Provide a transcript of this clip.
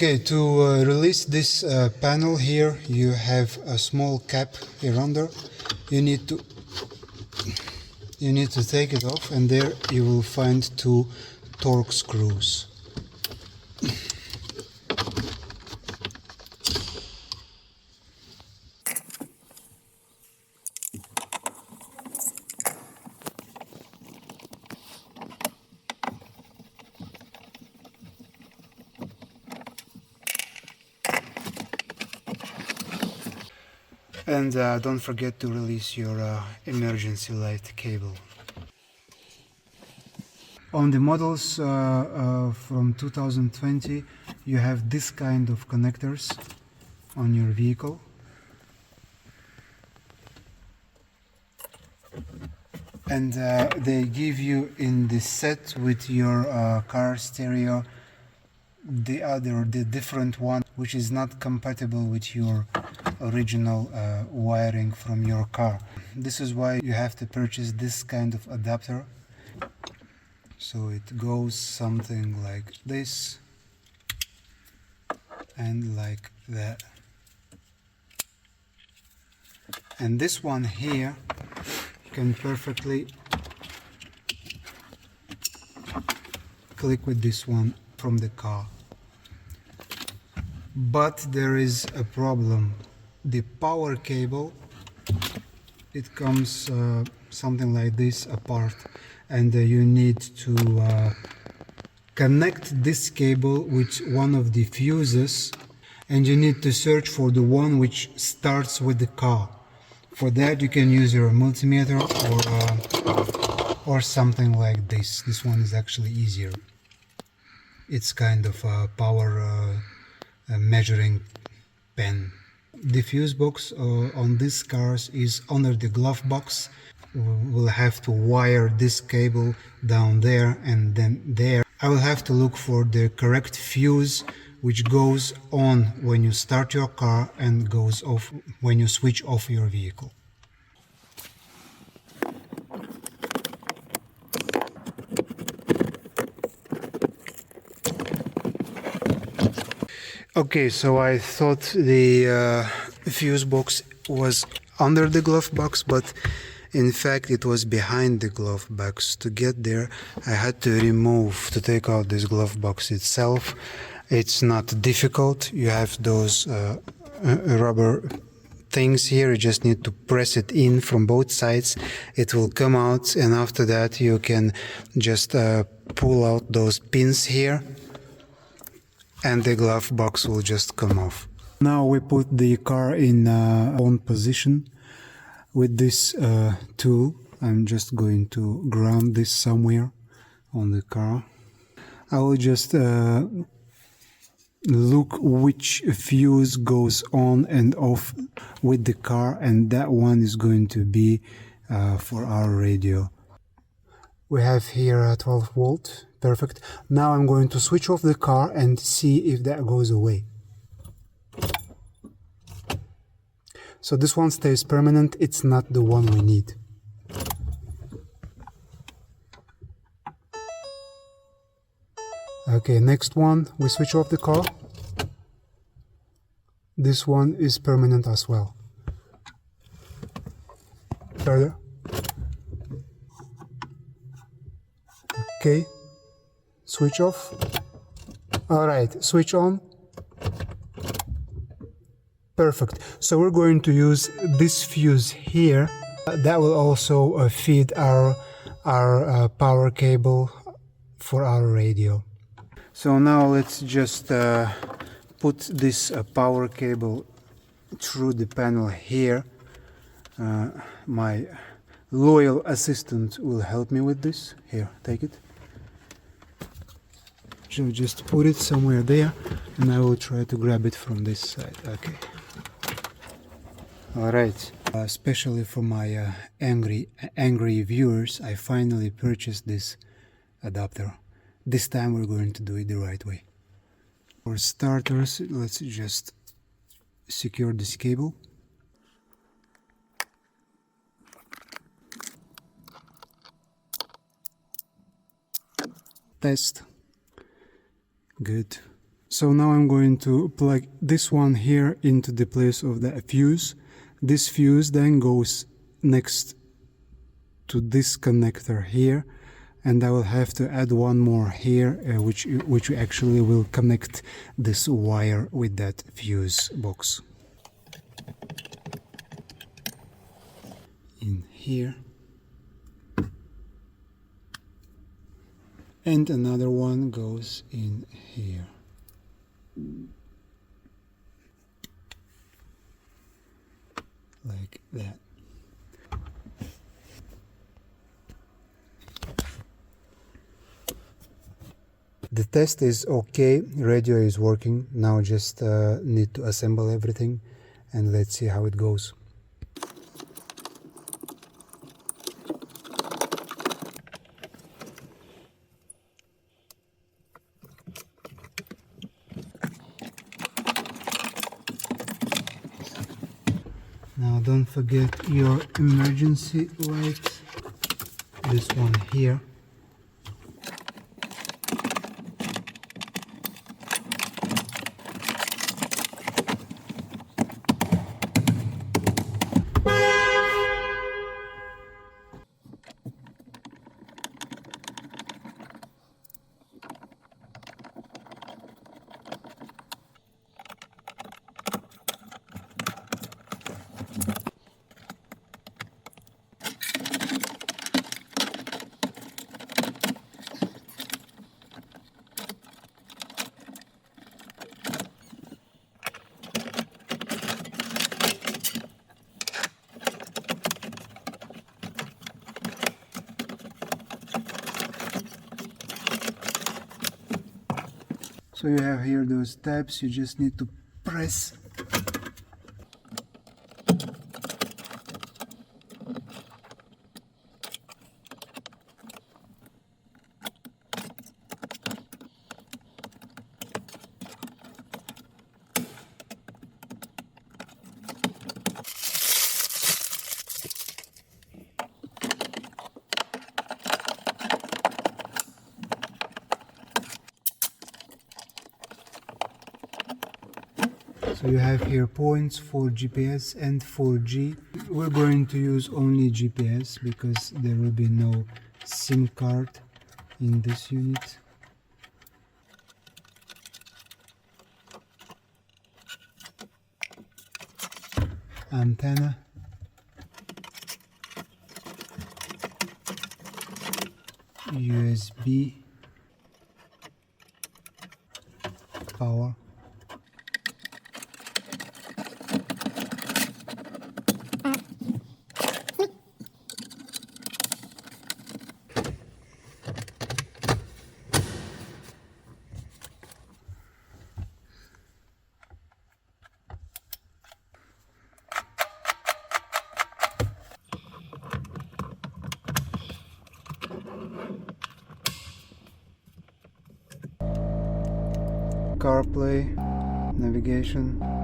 Okay, to release this panel here, you have a small cap here under. You need to take it off, and there you will find two torque screws. And don't forget to release your emergency light cable. On the models from 2020, you have this kind of connectors on your vehicle. And they give you in the set with your car stereo the different one, which is not compatible with your original wiring from your car. This is why you have to purchase this kind of adapter. So it goes something like this and like that. And this one here you can perfectly click with this one from the car. But there is a problem. The power cable, it comes something like this apart, and you need to connect this cable with one of the fuses, and you need to search for the one which starts with the car. For that you can use your multimeter or something like this. This one is actually easier. It's kind of a power measuring pen. The fuse box on these cars is under the glove box. We'll have to wire this cable down there and then there. I will have to look for the correct fuse which goes on when you start your car and goes off when you switch off your vehicle. Okay, so I thought the fuse box was under the glove box, but in fact it was behind the glove box. To get there I had to take out this glove box itself. It's not difficult. You have those rubber things here. You just need to press it in from both sides. It will come out, and after that you can just pull out those pins here and the glove box will just come off. Now we put the car in on position with this tool. I'm just going to ground this somewhere on the car. I will just look which fuse goes on and off with the car, and that one is going to be for our radio. We have here a 12 volt. Perfect. Now I'm going to switch off the car and see if that goes away. So this one stays permanent. It's not the one we need. Okay, next one, we switch off the car. This one is permanent as well. Further. Okay. Switch off. Alright, switch on. Perfect. So we're going to use this fuse here. That will also feed our power cable for our radio. So now let's just put this power cable through the panel here. My loyal assistant will help me with this. Here, take it. So just put it somewhere there, and I will try to grab it from this side. Okay. Alright. Especially for my angry viewers, I finally purchased this adapter. This time we're going to do it the right way. For starters, let's just secure this cable. Test. Good. So now I'm going to plug this one here into the place of the fuse. This fuse then goes next to this connector here, and I will have to add one more here, which actually will connect this wire with that fuse box. In here. And another one goes in here. Like that. The test is okay, radio is working. Now just need to assemble everything and let's see how it goes. Now don't forget your emergency light, this one here. So you have here those tabs, you just need to press. So you have here points for GPS and 4G. We're going to use only GPS because there will be no SIM card in this unit. Antenna. USB. Power. CarPlay, navigation.